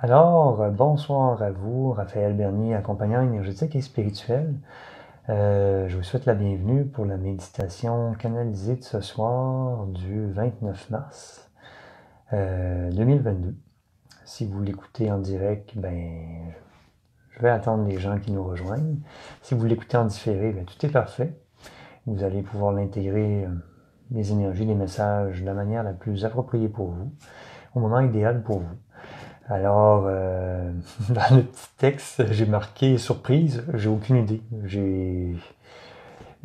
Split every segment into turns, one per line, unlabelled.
Bonsoir à vous, Raphaël Bernier, accompagnant énergétique et spirituel. Je vous souhaite la bienvenue pour la méditation canalisée de ce soir du 29 mars 2022. Si vous l'écoutez en direct, je vais attendre les gens qui nous rejoignent. Si vous l'écoutez en différé, tout est parfait. Vous allez pouvoir l'intégrer, les énergies, les messages, de la manière la plus appropriée pour vous, au moment idéal pour vous. Alors, dans le petit texte, j'ai marqué surprise, j'ai aucune idée.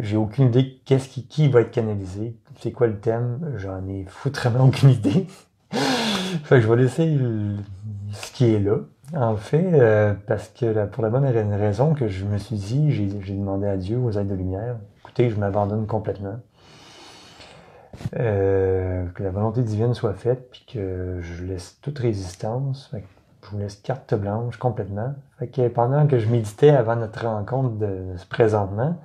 J'ai aucune idée qui va être canalisé, c'est quoi le thème, j'en ai foutrement aucune idée. Fait que je vais laisser ce qui est là. En fait, parce que pour la bonne raison que je me suis dit, j'ai demandé à Dieu, aux aides de lumière, écoutez, je m'abandonne complètement. Que la volonté divine soit faite, puis que je laisse toute résistance. Fait que je vous laisse carte blanche complètement. Fait que pendant que je méditais avant notre rencontre de ce présentement,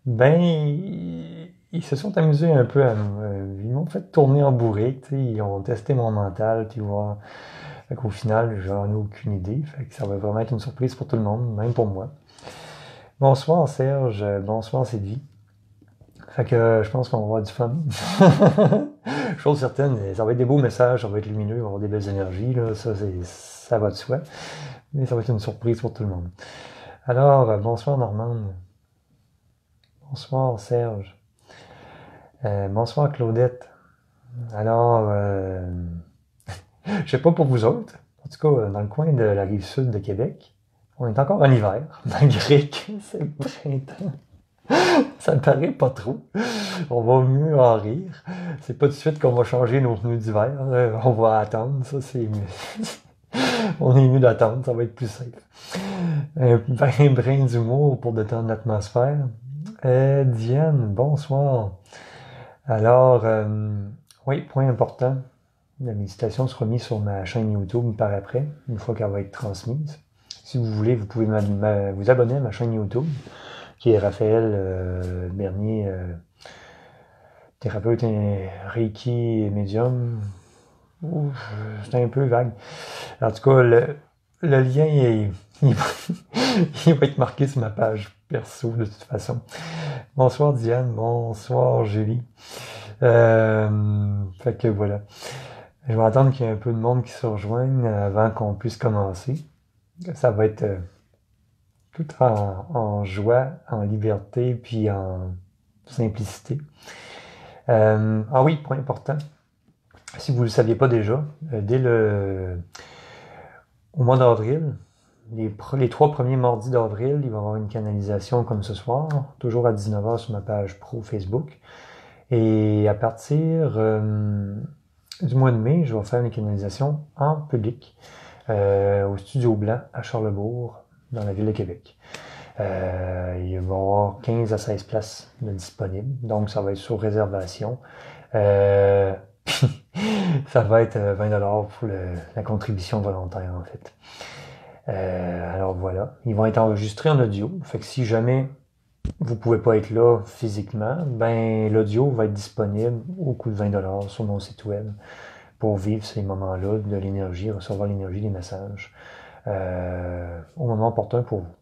ils se sont amusés un peu ils m'ont fait tourner en bourrée, tu sais, ils ont testé mon mental, puis voir. Fait qu'au final, j'en ai aucune idée. Fait que ça va vraiment être une surprise pour tout le monde, même pour moi. Bonsoir Serge, bonsoir Sylvie. Fait que je pense qu'on va avoir du fun. Chose certaine, ça va être des beaux messages, ça va être lumineux, on va avoir des belles énergies, là, ça va de soi. Mais ça va être une surprise pour tout le monde. Alors, bonsoir Normande. Bonsoir Serge. Bonsoir Claudette. Alors, je sais pas pour vous autres, en tout cas dans le coin de la rive sud de Québec, on est encore en hiver, malgré que c'est le printemps. Ça me paraît pas trop. On va mieux en rire. C'est pas tout de suite qu'on va changer nos pneus d'hiver. On va attendre. Ça, c'est on est mieux d'attendre. Ça va être plus safe. Un brin d'humour pour détendre l'atmosphère. Diane, bonsoir. Alors, oui, point important. La méditation sera mise sur ma chaîne YouTube par après, une fois qu'elle va être transmise. Si vous voulez, vous pouvez vous abonner à ma chaîne YouTube, qui est Raphaël Bernier, thérapeute Reiki et médium. C'est un peu vague. En tout cas, le lien, il va être marqué sur ma page perso de toute façon. Bonsoir Diane, bonsoir Julie. Fait que voilà. Je vais attendre qu'il y ait un peu de monde qui se rejoigne avant qu'on puisse commencer. Ça va être tout en joie, en liberté, puis en simplicité. Ah oui, point important. Si vous ne le saviez pas déjà, au mois d'avril, les 3 premiers mardis d'avril, il va y avoir une canalisation comme ce soir, toujours à 19h sur ma page pro Facebook. Et à partir du mois de mai, je vais faire une canalisation en public au Studio Blanc à Charlebourg, dans la ville de Québec. Il va y avoir 15 à 16 places de disponibles, donc ça va être sur réservation. Ça va être 20$ pour la contribution volontaire, en fait. Alors voilà, ils vont être enregistrés en audio, fait que si jamais vous pouvez pas être là physiquement, l'audio va être disponible au coût de 20$ sur mon site web pour vivre ces moments-là de l'énergie, recevoir l'énergie des messages au moment opportun pour vous.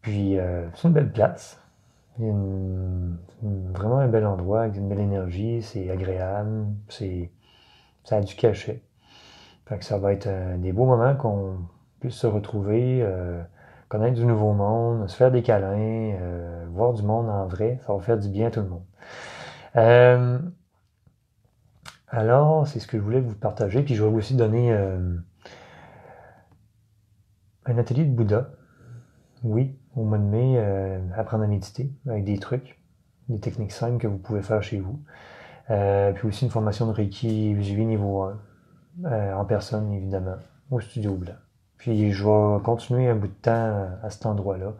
Puis, c'est une belle place. Il y a vraiment un bel endroit avec une belle énergie, c'est agréable, ça a du cachet. Fait que ça va être des beaux moments qu'on puisse se retrouver, connaître du nouveau monde, se faire des câlins, voir du monde en vrai, ça va faire du bien à tout le monde. Alors, c'est ce que je voulais vous partager, puis je vais vous aussi donner un atelier de Bouddha. Oui, au mois de mai, apprendre à méditer avec des trucs, des techniques simples que vous pouvez faire chez vous. Puis aussi une formation de Reiki Visuel niveau 1, en personne évidemment, au Studio Blanc. Puis je vais continuer un bout de temps à cet endroit-là,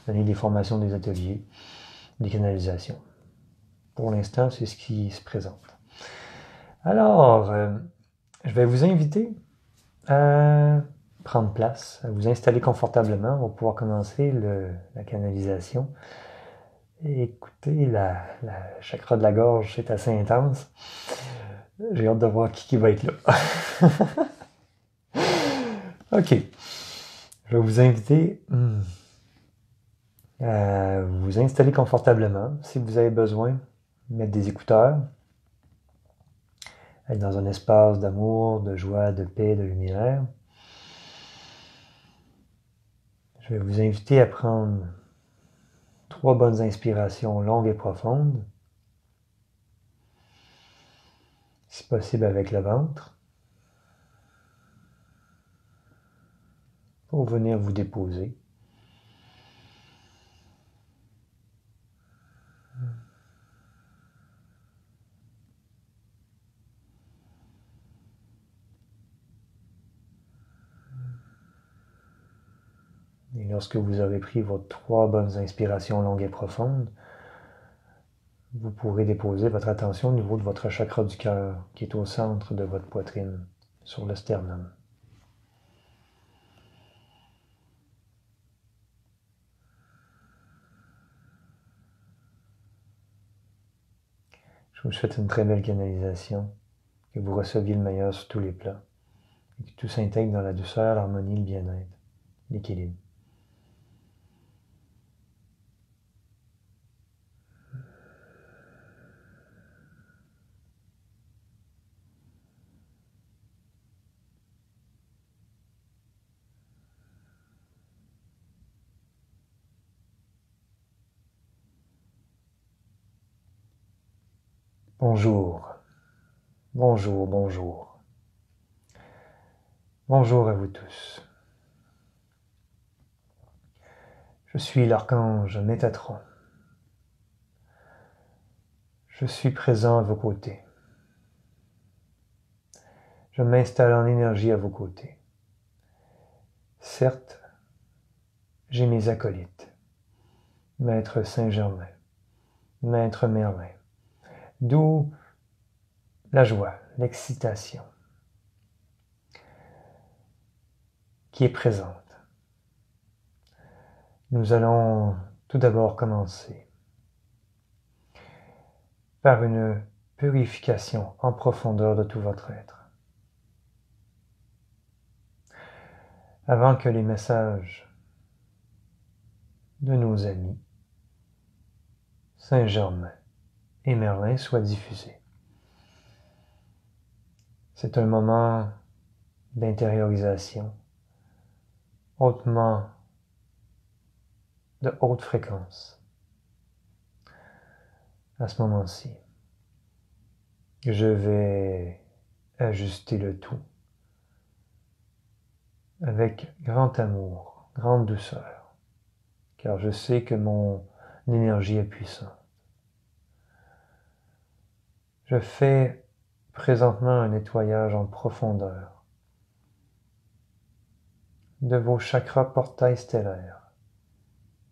donner des formations, des ateliers, des canalisations. Pour l'instant, c'est ce qui se présente. Alors, je vais vous inviter à prendre place, à vous installer confortablement. On va pouvoir commencer la canalisation. Et écoutez, la chakra de la gorge, c'est assez intense. J'ai hâte de voir qui va être là. OK. Je vais vous inviter à vous installer confortablement. Si vous avez besoin, mettre des écouteurs, être dans un espace d'amour, de joie, de paix, de lumière. Je vais vous inviter à prendre 3 bonnes inspirations longues et profondes, si possible avec le ventre, pour venir vous déposer. Et lorsque vous aurez pris vos 3 bonnes inspirations longues et profondes, vous pourrez déposer votre attention au niveau de votre chakra du cœur, qui est au centre de votre poitrine, sur le sternum. Je vous souhaite une très belle canalisation, que vous receviez le meilleur sur tous les plans, et que tout s'intègre dans la douceur, l'harmonie, le bien-être, l'équilibre. Bonjour, bonjour, bonjour. Bonjour à vous tous. Je suis l'archange Métatron. Je suis présent à vos côtés. Je m'installe en énergie à vos côtés. Certes, j'ai mes acolytes. Maître Saint-Germain, Maître Merlin, d'où la joie, l'excitation qui est présente. Nous allons tout d'abord commencer par une purification en profondeur de tout votre être. Avant que les messages de nos amis Saint-Germain et Merlin soient diffusés. C'est un moment d'intériorisation hautement de haute fréquence. À ce moment-ci, je vais ajuster le tout avec grand amour, grande douceur, car je sais que mon énergie est puissante. Je fais présentement un nettoyage en profondeur de vos chakras portails stellaires,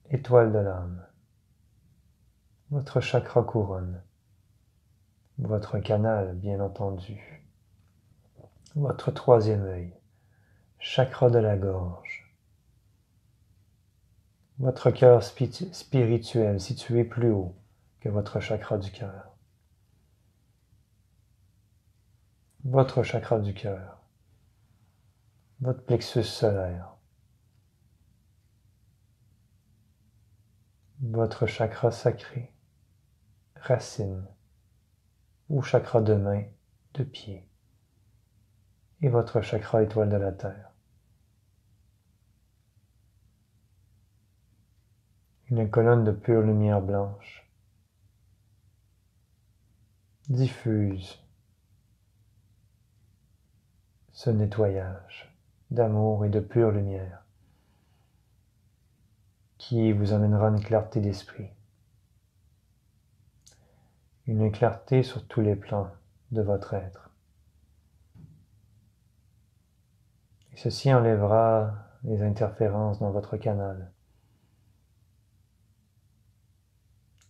étoiles de l'âme, votre chakra couronne, votre canal, bien entendu, votre 3e œil, chakra de la gorge, votre cœur spirituel situé plus haut que votre chakra du cœur, votre chakra du cœur, votre plexus solaire, votre chakra sacré, racine ou chakra de main, de pied, et votre chakra étoile de la terre. Une colonne de pure lumière blanche diffuse ce nettoyage d'amour et de pure lumière qui vous amènera une clarté d'esprit, une clarté sur tous les plans de votre être. Et ceci enlèvera les interférences dans votre canal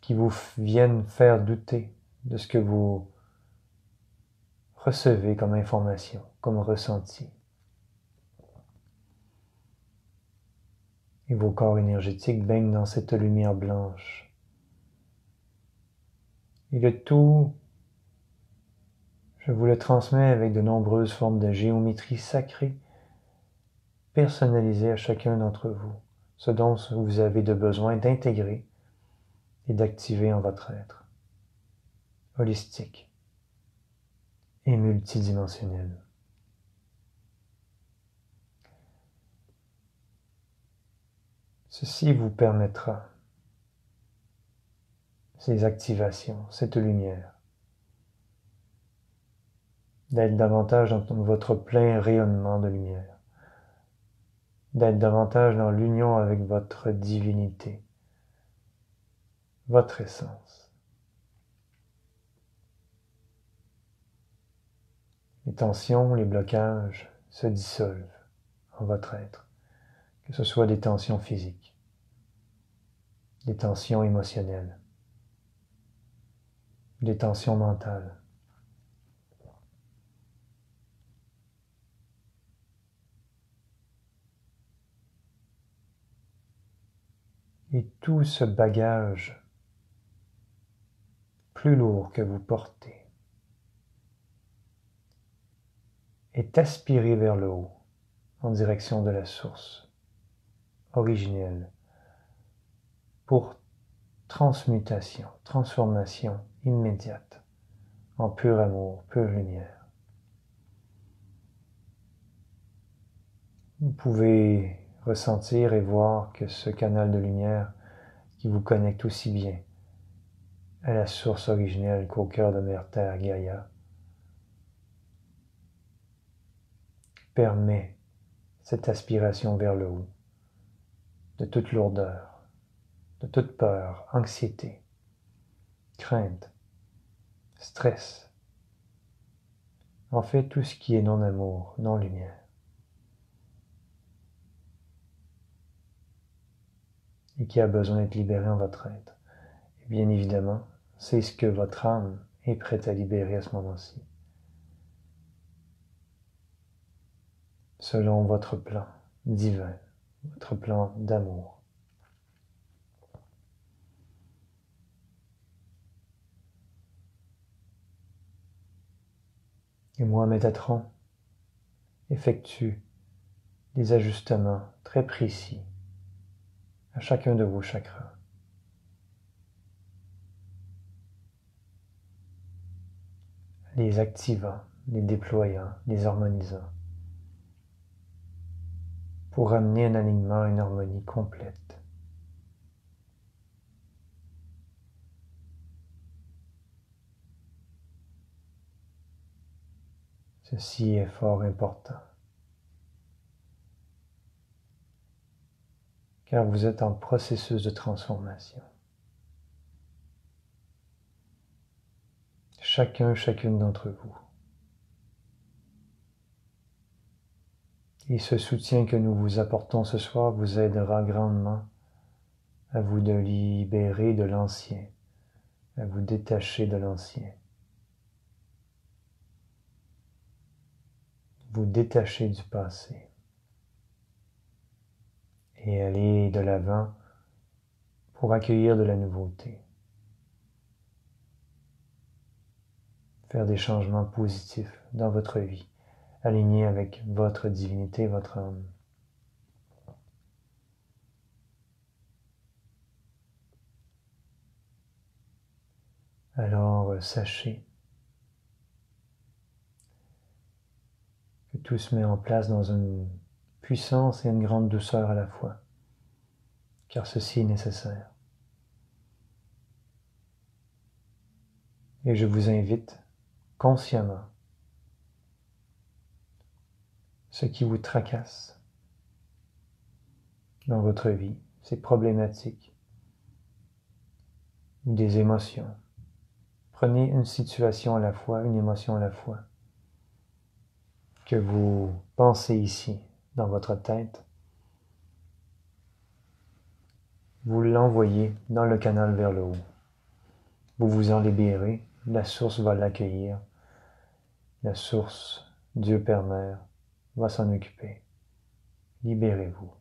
qui vous viennent faire douter de ce que vous recevez comme information, comme ressenti. Et vos corps énergétiques baignent dans cette lumière blanche. Et le tout, je vous le transmets avec de nombreuses formes de géométrie sacrée personnaliser à chacun d'entre vous ce dont vous avez de besoin d'intégrer et d'activer en votre être, holistique et multidimensionnel. Ceci vous permettra, ces activations, cette lumière, d'être davantage dans votre plein rayonnement de lumière, d'être davantage dans l'union avec votre divinité, votre essence. Les tensions, les blocages se dissolvent en votre être, que ce soit des tensions physiques, des tensions émotionnelles, des tensions mentales. Et tout ce bagage plus lourd que vous portez est aspiré vers le haut, en direction de la source originelle, pour transmutation, transformation immédiate, en pur amour, pure lumière. Vous pouvez ressentir et voir que ce canal de lumière qui vous connecte aussi bien à la source originelle qu'au cœur de Mère Terre Gaïa permet cette aspiration vers le haut de toute lourdeur, de toute peur, anxiété, crainte, stress, en fait tout ce qui est non-amour, non-lumière. Et qui a besoin d'être libéré en votre être. Et bien évidemment, c'est ce que votre âme est prête à libérer à ce moment-ci. Selon votre plan divin, votre plan d'amour. Et moi, Métatron, effectue des ajustements très précis à chacun de vos chakras. Les activant, les déployant, les harmonisant, pour amener un alignement, une harmonie complète. Ceci est fort important, car vous êtes en processus de transformation. Chacune d'entre vous. Et ce soutien que nous vous apportons ce soir vous aidera grandement à vous de libérer de l'ancien, à vous détacher de l'ancien. Vous détacher du passé et aller de l'avant pour accueillir de la nouveauté. Faire des changements positifs dans votre vie, alignés avec votre divinité, votre âme. Alors, sachez que tout se met en place dans une puissance et une grande douceur à la fois, car ceci est nécessaire. Et je vous invite consciemment, ce qui vous tracasse dans votre vie, ces problématiques ou des émotions. Prenez une situation à la fois, une émotion à la fois, que vous pensez ici, dans votre tête. Vous l'envoyez dans le canal vers le haut. Vous vous en libérez, la source va l'accueillir. La source, Dieu Père Mère, va s'en occuper. Libérez-vous.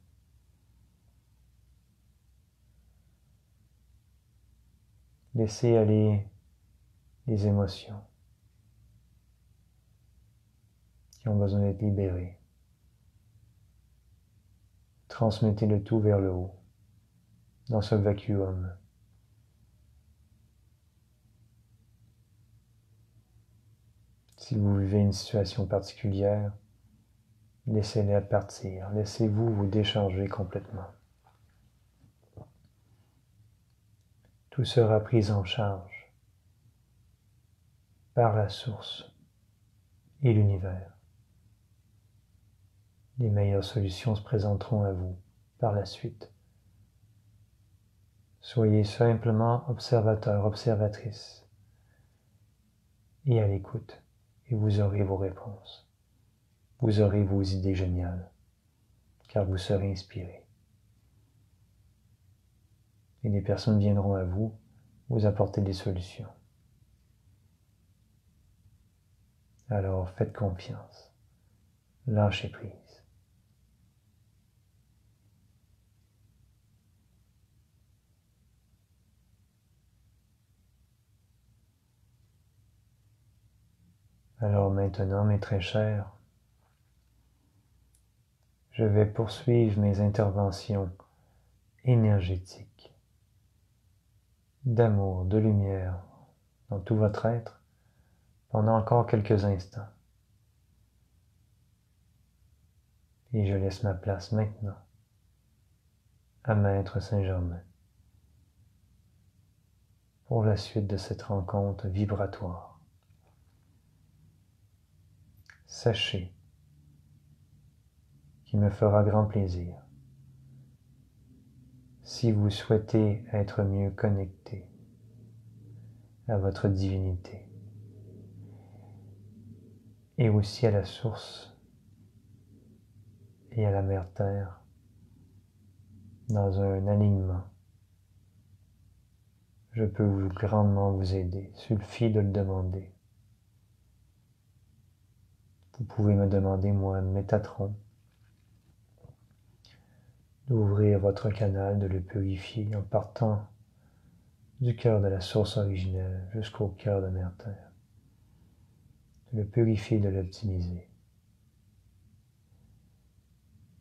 Laissez aller les émotions qui ont besoin d'être libérées. Transmettez le tout vers le haut, dans ce vacuum. Si vous vivez une situation particulière, laissez-la partir. Laissez-vous vous décharger complètement. Tout sera pris en charge par la source et l'univers. Les meilleures solutions se présenteront à vous par la suite. Soyez simplement observateur, observatrice et à l'écoute, et vous aurez vos réponses. Vous aurez vos idées géniales, car vous serez inspiré. Et les personnes viendront à vous, vous apporter des solutions. Alors faites confiance, lâchez prise. Alors maintenant, mes très chers, je vais poursuivre mes interventions énergétiques d'amour, de lumière dans tout votre être pendant encore quelques instants. Et je laisse ma place maintenant à Maître Saint-Germain pour la suite de cette rencontre vibratoire. Sachez qu'il me fera grand plaisir, si vous souhaitez être mieux connecté à votre divinité et aussi à la source et à la Mère Terre dans un alignement, je peux grandement vous aider. Suffit de le demander. Vous pouvez me demander, moi, Métatron, d'ouvrir votre canal, de le purifier en partant du cœur de la source originelle jusqu'au cœur de Mère Terre. De le purifier, de l'optimiser,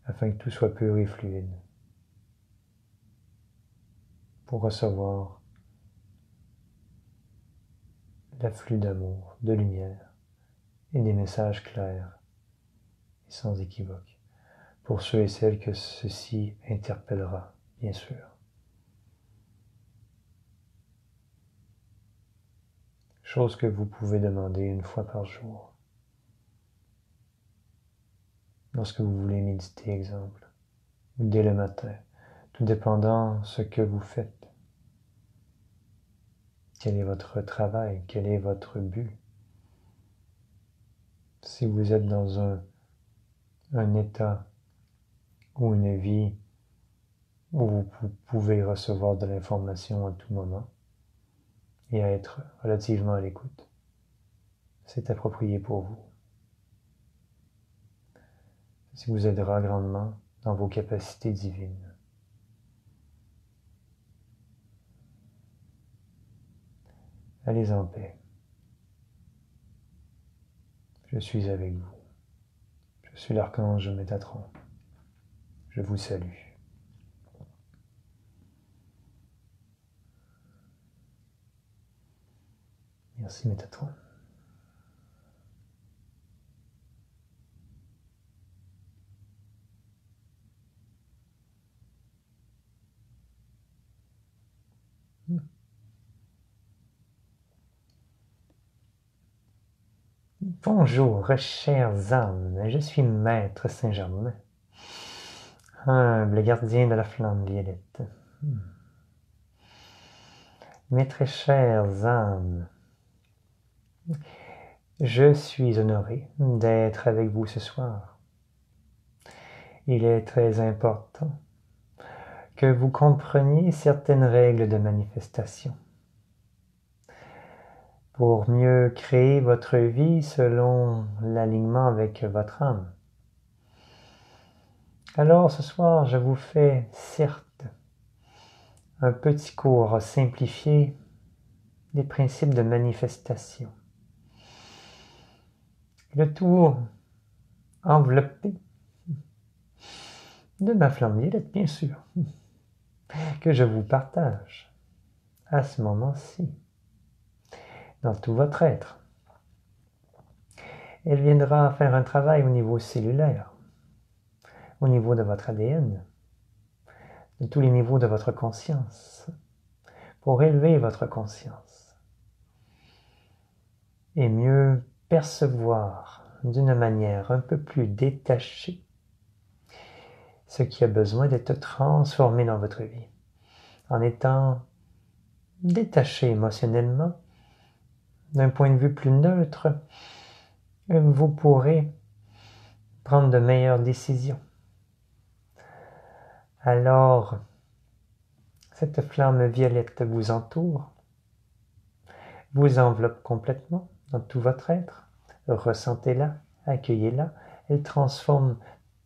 afin que tout soit pur et fluide, pour recevoir l'afflux d'amour, de lumière et des messages clairs et sans équivoque, pour ceux et celles que ceci interpellera, bien sûr. Chose que vous pouvez demander une fois par jour. Lorsque vous voulez méditer, exemple, ou dès le matin, tout dépendant ce que vous faites. Quel est votre travail? Quel est votre but? Si vous êtes dans un état ou une vie où vous pouvez recevoir de l'information à tout moment et à être relativement à l'écoute, c'est approprié pour vous. Ceci vous aidera grandement dans vos capacités divines. Allez en paix. Je suis avec vous. Je suis l'archange Métatron. Je vous salue. Merci Métatron. Bonjour, chers âmes, je suis Maître Saint-Germain, humble gardien de la flamme violette. Mes très chères âmes, je suis honoré d'être avec vous ce soir. Il est très important que vous compreniez certaines règles de manifestation pour mieux créer votre vie selon l'alignement avec votre âme. Alors ce soir, je vous fais certes un petit cours simplifié des principes de manifestation. Le tout enveloppé de ma flamme violette, bien sûr, que je vous partage à ce moment-ci, dans tout votre être. Elle viendra faire un travail au niveau cellulaire, au niveau de votre ADN, de tous les niveaux de votre conscience, pour élever votre conscience et mieux percevoir d'une manière un peu plus détachée ce qui a besoin d'être transformé dans votre vie. En étant détaché émotionnellement, d'un point de vue plus neutre, vous pourrez prendre de meilleures décisions. Alors, cette flamme violette vous entoure, vous enveloppe complètement dans tout votre être. Ressentez-la, accueillez-la. Elle transforme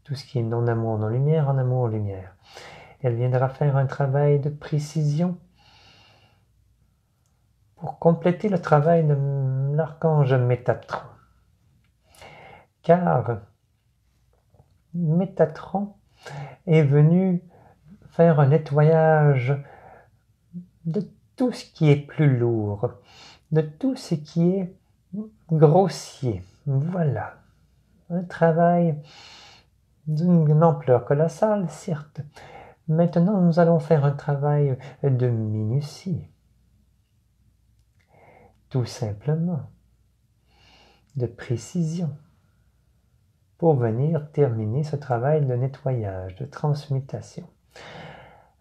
tout ce qui est non-amour, non-lumière en amour-lumière. Elle viendra faire un travail de précision pour compléter le travail de l'archange Métatron. Car Métatron est venu faire un nettoyage de tout ce qui est plus lourd, de tout ce qui est grossier. Voilà. Un travail d'une ampleur colossale, certes. Maintenant, nous allons faire un travail de minutie. Tout simplement. De précision. Pour venir terminer ce travail de nettoyage, de transmutation.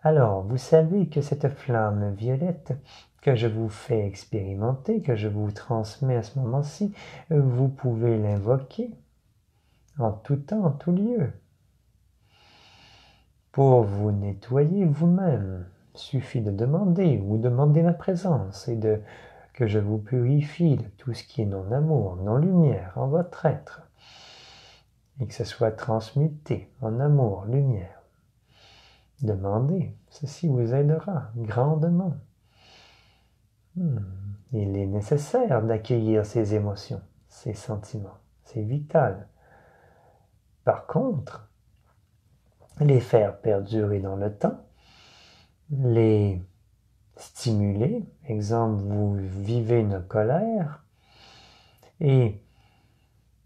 Alors, vous savez que cette flamme violette que je vous fais expérimenter, que je vous transmets à ce moment-ci, vous pouvez l'invoquer en tout temps, en tout lieu. Pour vous nettoyer vous-même, suffit de demander ou demander ma présence et que je vous purifie de tout ce qui est non-amour, non-lumière en votre être et que ce soit transmuté en amour, lumière. Demandez, ceci vous aidera grandement. Il est nécessaire d'accueillir ces émotions, ces sentiments, c'est vital. Par contre, les faire perdurer dans le temps, les stimuler, exemple, vous vivez une colère et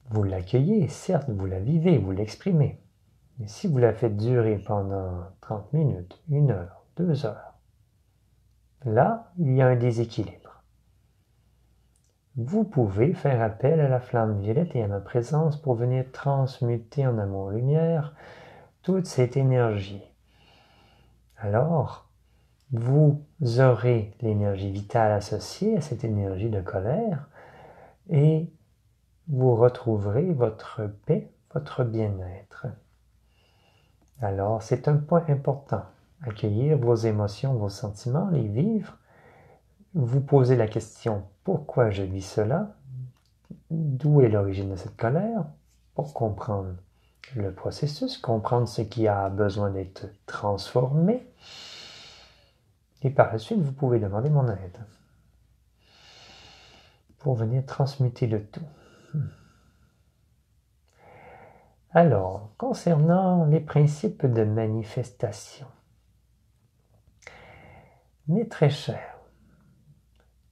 vous l'accueillez, certes, vous la vivez, vous l'exprimez. Mais si vous la faites durer pendant 30 minutes, 1 heure, 2 heures, là, il y a un déséquilibre. Vous pouvez faire appel à la flamme violette et à ma présence pour venir transmuter en amour-lumière toute cette énergie. Alors, vous aurez l'énergie vitale associée à cette énergie de colère et vous retrouverez votre paix, votre bien-être. Alors, c'est un point important. Accueillir vos émotions, vos sentiments, les vivre. Vous posez la question, pourquoi je vis cela? D'où est l'origine de cette colère? Pour comprendre le processus, comprendre ce qui a besoin d'être transformé. Et par la suite, vous pouvez demander mon aide pour venir transmuter le tout. Alors, concernant les principes de manifestation, mes très chers,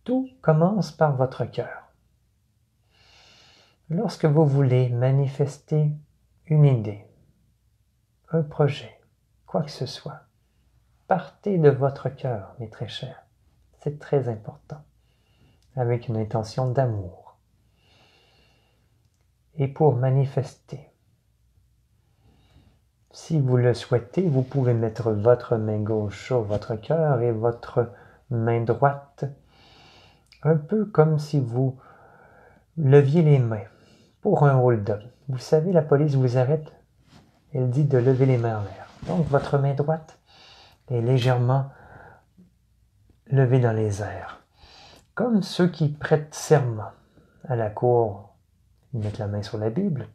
tout commence par votre cœur. Lorsque vous voulez manifester une idée, un projet, quoi que ce soit, partez de votre cœur, mes très chers. C'est très important, avec une intention d'amour. Et pour manifester, si vous le souhaitez, vous pouvez mettre votre main gauche sur votre cœur et votre main droite, un peu comme si vous leviez les mains pour un hold-up. Vous savez, la police vous arrête, elle dit de lever les mains en l'air. Donc, votre main droite est légèrement levée dans les airs. Comme ceux qui prêtent serment à la cour, ils mettent la main sur la Bible,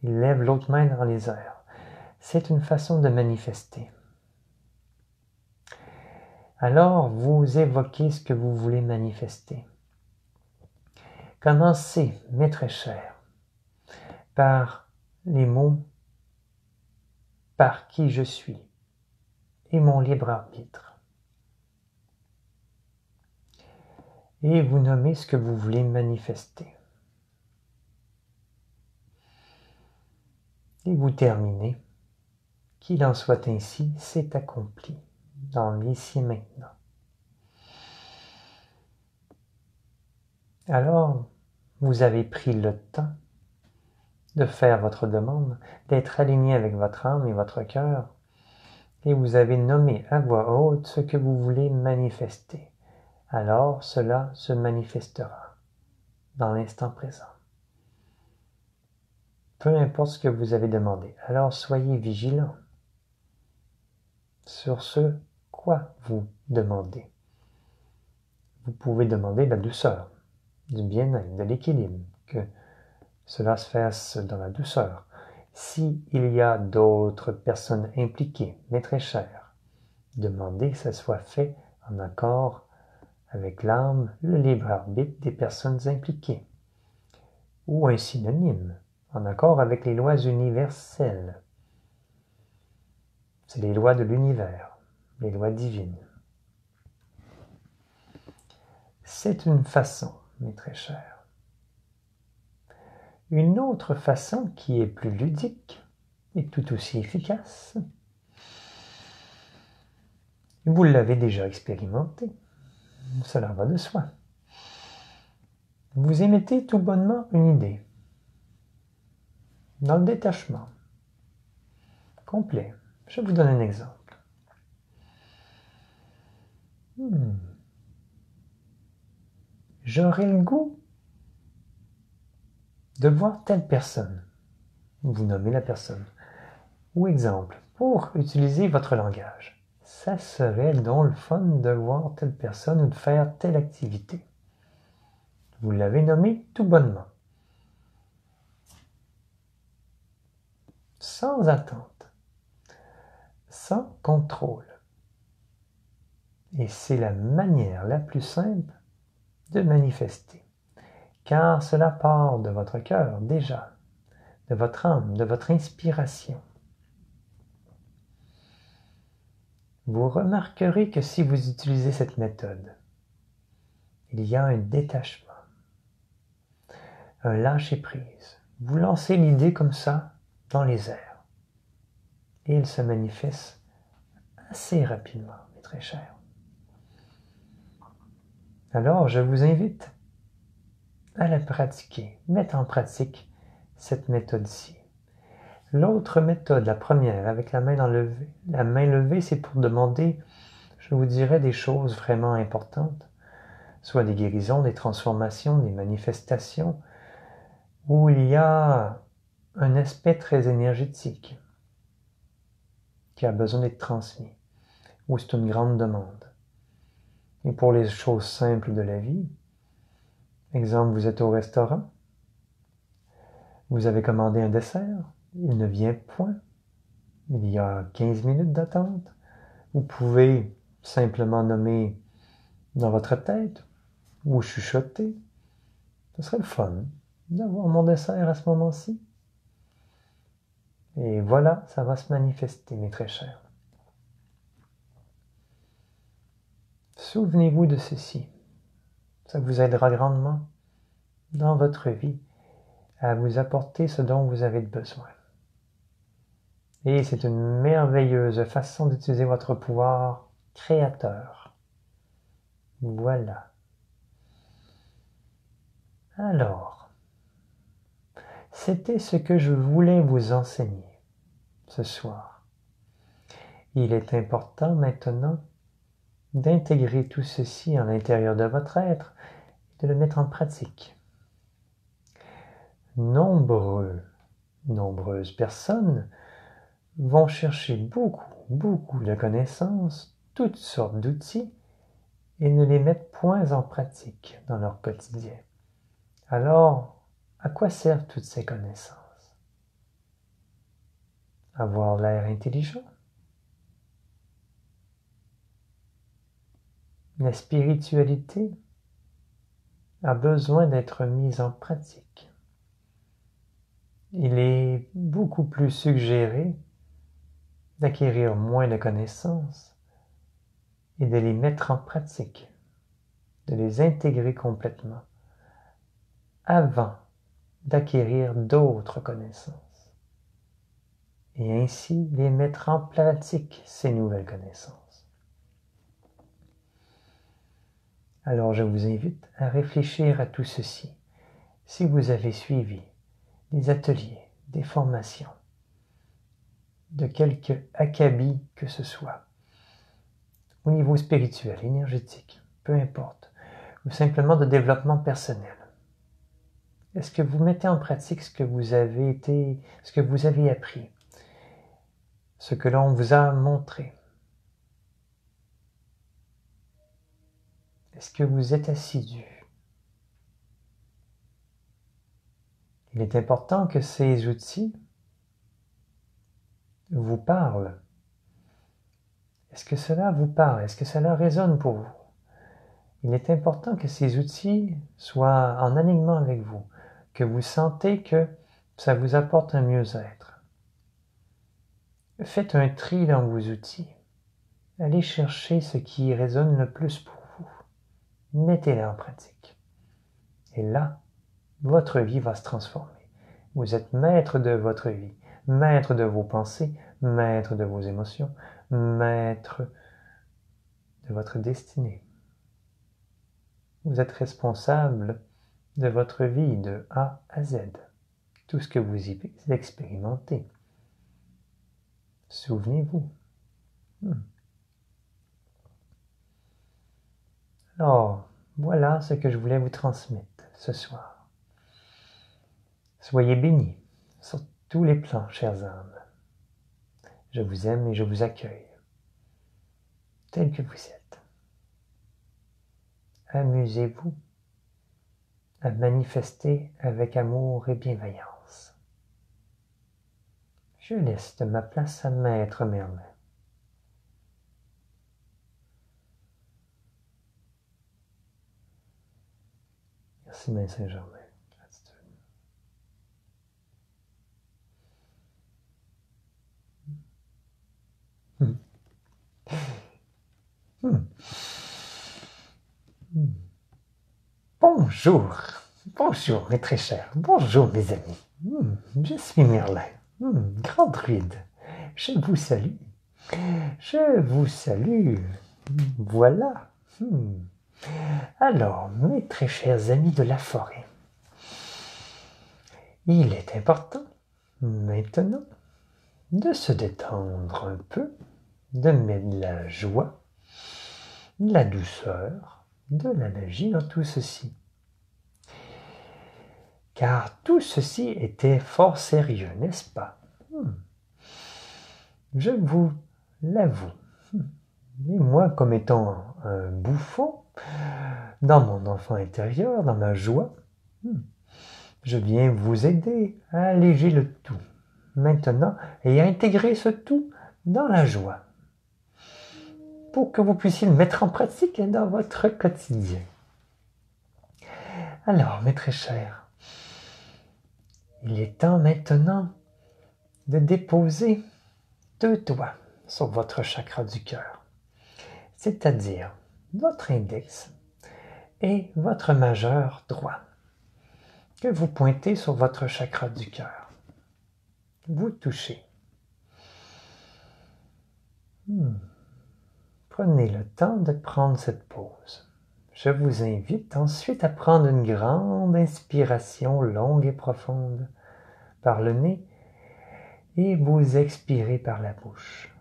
ils lèvent l'autre main dans les airs. C'est une façon de manifester. Alors, vous évoquez ce que vous voulez manifester. Commencez, mes très chers, par les mots par qui je suis et mon libre arbitre. Et vous nommez ce que vous voulez manifester. Et vous terminez. Qu'il en soit ainsi, c'est accompli dans l'ici et maintenant. Alors, vous avez pris le temps de faire votre demande, d'être aligné avec votre âme et votre cœur, et vous avez nommé à voix haute ce que vous voulez manifester. Alors, cela se manifestera dans l'instant présent. Peu importe ce que vous avez demandé. Alors, soyez vigilants sur ce quoi vous demandez. Vous pouvez demander de la douceur, du bien-être, de l'équilibre, que cela se fasse dans la douceur. S'il y a d'autres personnes impliquées, mais très chères, demandez que ça soit fait en accord avec l'âme, le libre arbitre des personnes impliquées, ou un synonyme, en accord avec les lois universelles. C'est les lois de l'univers, les lois divines. C'est une façon, mes très chers. Une autre façon qui est plus ludique et tout aussi efficace, vous l'avez déjà expérimenté, cela va de soi. Vous émettez tout bonnement une idée, dans le détachement complet. Je vous donne un exemple. J'aurais le goût de voir telle personne. Vous nommez la personne. Ou exemple, pour utiliser votre langage. Ça serait donc le fun de voir telle personne ou de faire telle activité. Vous l'avez nommé tout bonnement. Sans attente. Sans contrôle. Et c'est la manière la plus simple de manifester. Car cela part de votre cœur déjà, de votre âme, de votre inspiration. Vous remarquerez que si vous utilisez cette méthode, il y a un détachement, un lâcher-prise. Vous lancez l'idée comme ça dans les airs. Et elle se manifeste assez rapidement, mes très chers. Alors, je vous invite à la pratiquer, mettre en pratique cette méthode-ci. L'autre méthode, la première, avec la main levée. La main levée, c'est pour demander, je vous dirais, des choses vraiment importantes, soit des guérisons, des transformations, des manifestations, où il y a un aspect très énergétique qui a besoin d'être transmis, où c'est une grande demande. Et pour les choses simples de la vie, exemple, vous êtes au restaurant, vous avez commandé un dessert, il ne vient point, il y a 15 minutes d'attente. Vous pouvez simplement nommer dans votre tête ou chuchoter. Ce serait le fun d'avoir mon dessert à ce moment-ci. Et voilà, ça va se manifester, mes très chers. Souvenez-vous de ceci. Ça vous aidera grandement dans votre vie à vous apporter ce dont vous avez besoin. Et c'est une merveilleuse façon d'utiliser votre pouvoir créateur. Voilà. Alors, c'était ce que je voulais vous enseigner ce soir. Il est important maintenant d'intégrer tout ceci à l'intérieur de votre être et de le mettre en pratique. Nombreuses personnes vont chercher beaucoup de connaissances, toutes sortes d'outils, et ne les mettent point en pratique dans leur quotidien. Alors, à quoi servent toutes ces connaissances? Avoir l'air intelligent? La spiritualité a besoin d'être mise en pratique. Il est beaucoup plus suggéré d'acquérir moins de connaissances et de les mettre en pratique, de les intégrer complètement avant d'acquérir d'autres connaissances et ainsi les mettre en pratique, ces nouvelles connaissances. Alors je vous invite à réfléchir à tout ceci. Si vous avez suivi des ateliers, des formations, de quelque acabit que ce soit, au niveau spirituel, énergétique, peu importe, ou simplement de développement personnel. Est-ce que vous mettez en pratique ce que vous avez appris, ce que l'on vous a montré? Est-ce que vous êtes assidu? Il est important que ces outils vous parlent. Est-ce que cela vous parle? Est-ce que cela résonne pour vous? Il est important que ces outils soient en alignement avec vous, que vous sentez que ça vous apporte un mieux-être. Faites un tri dans vos outils. Allez chercher ce qui résonne le plus pour vous. Mettez-les en pratique. Et là, votre vie va se transformer. Vous êtes maître de votre vie, maître de vos pensées, maître de vos émotions, maître de votre destinée. Vous êtes responsable de votre vie de A à Z, tout ce que vous y expérimentez. Souvenez-vous. Alors, voilà ce que je voulais vous transmettre ce soir. Soyez bénis sur tous les plans, chères âmes. Je vous aime et je vous accueille, tel que vous êtes. Amusez-vous à manifester avec amour et bienveillance. Je laisse de ma place à Maître Merlin. Merci, Maître Saint-Germain. Bonjour, bonjour mes très chers, bonjour mes amis. Je suis Merlin, grand druide. Je vous salue, je vous salue. Voilà. Alors, mes très chers amis de la forêt, il est important maintenant de se détendre un peu, de mettre de la joie, de la douceur, de la magie dans tout ceci. Car tout ceci était fort sérieux, n'est-ce pas? Je vous l'avoue. Et moi, comme étant un bouffon, dans mon enfant intérieur, dans ma joie, je viens vous aider à alléger le tout maintenant et à intégrer ce tout dans la joie pour que vous puissiez le mettre en pratique dans votre quotidien. Alors, mes très chers, il est temps maintenant de déposer 2 doigts sur votre chakra du cœur, c'est-à-dire votre index et votre majeur droit, que vous pointez sur votre chakra du cœur. Vous touchez. Prenez le temps de prendre cette pause. Je vous invite ensuite à prendre une grande inspiration longue et profonde par le nez et vous expirez par la bouche.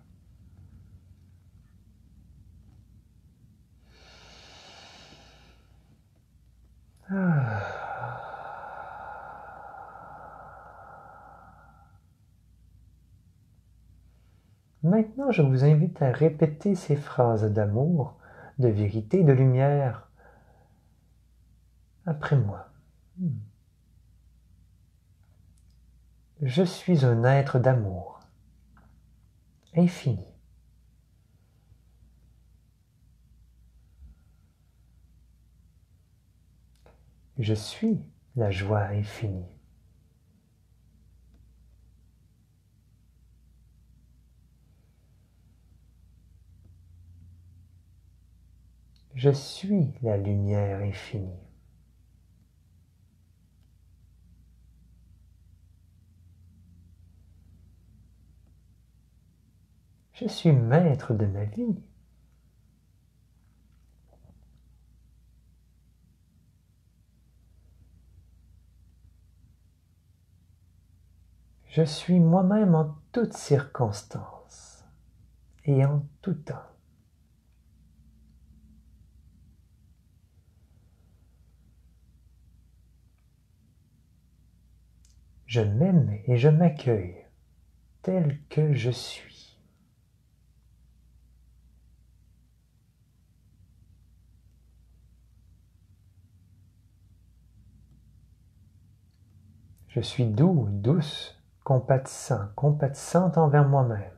Maintenant, je vous invite à répéter ces phrases d'amour, de vérité, de lumière après moi. Je suis un être d'amour, infini. Je suis la joie infinie. Je suis la lumière infinie. Je suis maître de ma vie. Je suis moi-même en toutes circonstances et en tout temps. Je m'aime et je m'accueille tel que je suis. Je suis doux, douce, compatissant, compatissante envers moi-même.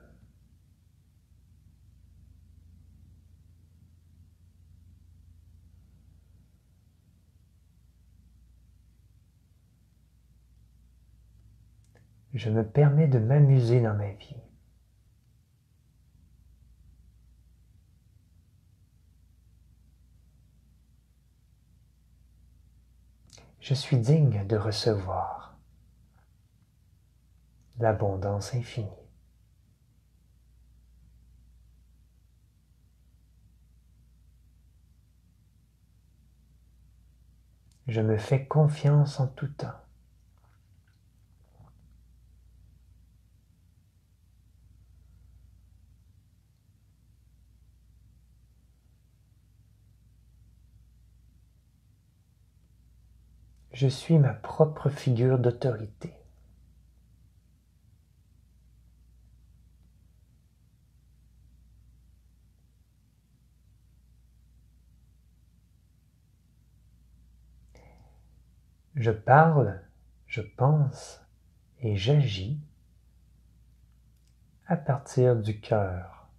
Je me permets de m'amuser dans ma vie. Je suis digne de recevoir l'abondance infinie. Je me fais confiance en tout temps. Je suis ma propre figure d'autorité. Je parle, je pense et j'agis à partir du cœur.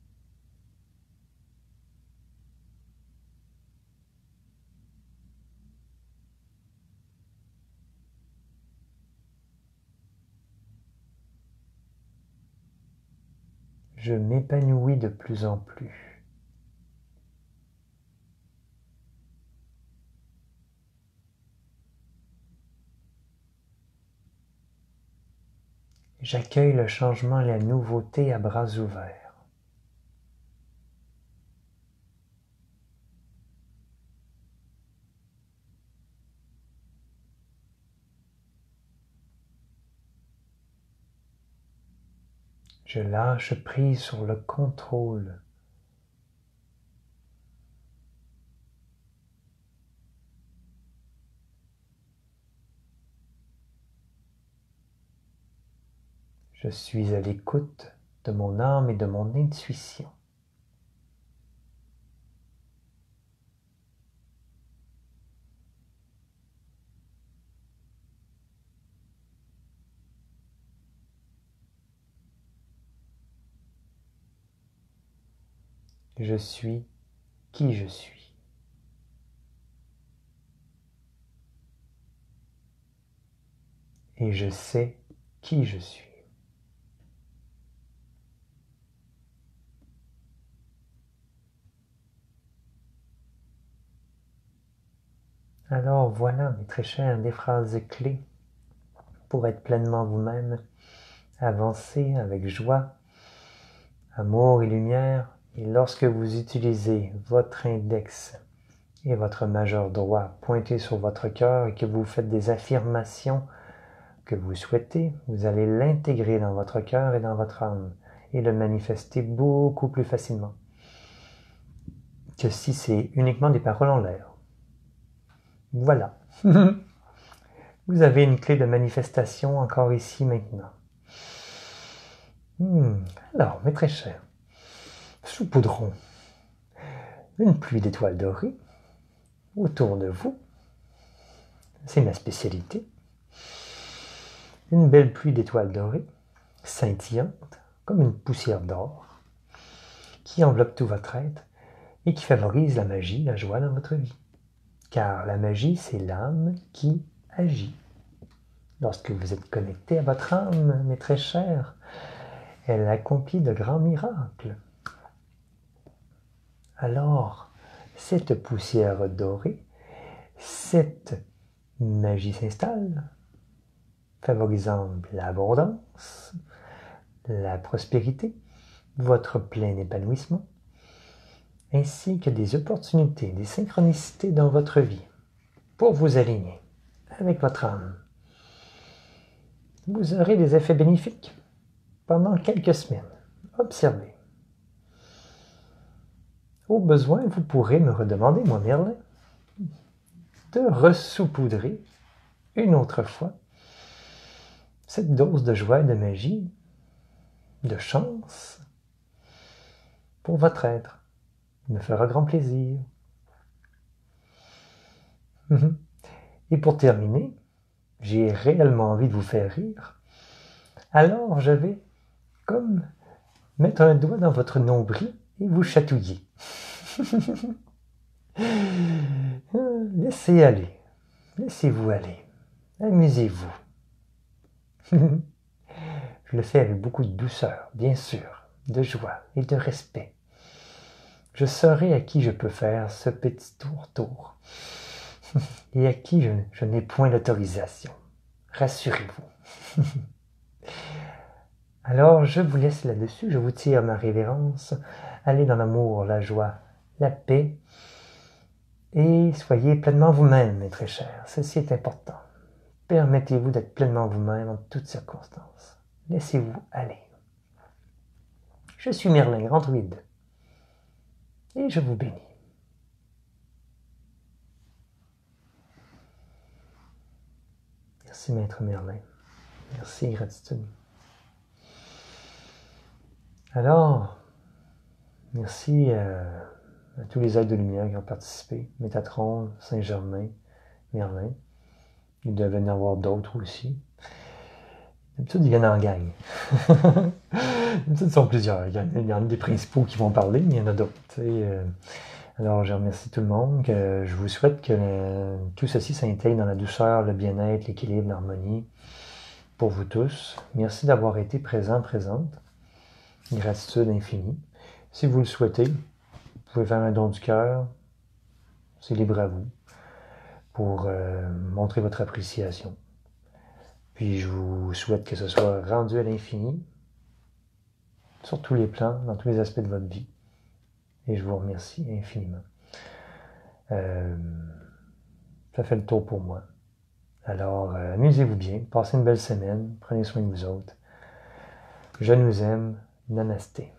Je m'épanouis de plus en plus. J'accueille le changement et la nouveauté à bras ouverts. Je lâche prise sur le contrôle. Je suis à l'écoute de mon âme et de mon intuition. Je suis qui je suis. Et je sais qui je suis. Alors voilà, mes très chers, des phrases clés pour être pleinement vous-même, avancer avec joie, amour et lumière. Et lorsque vous utilisez votre index et votre majeur droit pointé sur votre cœur et que vous faites des affirmations que vous souhaitez, vous allez l'intégrer dans votre cœur et dans votre âme et le manifester beaucoup plus facilement que si c'est uniquement des paroles en l'air. Voilà. Vous avez une clé de manifestation encore ici maintenant. Alors, mes très chers, saupoudrons une pluie d'étoiles dorées autour de vous. C'est ma spécialité. Une belle pluie d'étoiles dorées, scintillante, comme une poussière d'or, qui enveloppe tout votre être et qui favorise la magie, la joie dans votre vie. Car la magie, c'est l'âme qui agit. Lorsque vous êtes connecté à votre âme, mes très chers, elle accomplit de grands miracles. Alors, cette poussière dorée, cette magie s'installe, favorisant l'abondance, la prospérité, votre plein épanouissement, ainsi que des opportunités, des synchronicités dans votre vie pour vous aligner avec votre âme. Vous aurez des effets bénéfiques pendant quelques semaines. Observez. Au besoin, vous pourrez me redemander, moi Merlin, de ressaupoudrer une autre fois cette dose de joie et de magie, de chance pour votre être. Il me fera grand plaisir. Et pour terminer, j'ai réellement envie de vous faire rire. Alors je vais comme mettre un doigt dans votre nombril et vous chatouiller. Laissez aller. Laissez-vous aller. Amusez-vous. Je le fais avec beaucoup de douceur, bien sûr, de joie et de respect. Je saurai à qui je peux faire ce petit tour et à qui je n'ai point l'autorisation. Rassurez-vous. Alors, je vous laisse là-dessus, je vous tire ma révérence. Allez dans l'amour, la joie, la paix et soyez pleinement vous-même, mes très chers. Ceci est important. Permettez-vous d'être pleinement vous-même en toutes circonstances. Laissez-vous aller. Je suis Merlin, grand druide, et je vous bénis. Merci, Maître Merlin. Merci, gratitude. Alors, merci à tous les êtres de lumière qui ont participé. Métatron, Saint-Germain, Merlin. Il devait y en avoir d'autres aussi. D'habitude, ils viennent en gang. D'habitude, ils sont plusieurs. Il y en a des principaux qui vont parler, mais il y en a d'autres. Alors, je remercie tout le monde. Je vous souhaite que tout ceci s'intègre dans la douceur, le bien-être, l'équilibre, l'harmonie pour vous tous. Merci d'avoir été présent, présente. Gratitude infinie. Si vous le souhaitez, vous pouvez faire un don du cœur. C'est libre à vous pour montrer votre appréciation. Puis je vous souhaite que ce soit rendu à l'infini, sur tous les plans, dans tous les aspects de votre vie. Et je vous remercie infiniment. Ça fait le tour pour moi. Alors, amusez-vous bien, passez une belle semaine, prenez soin de vous autres. Je nous aime. Namasté.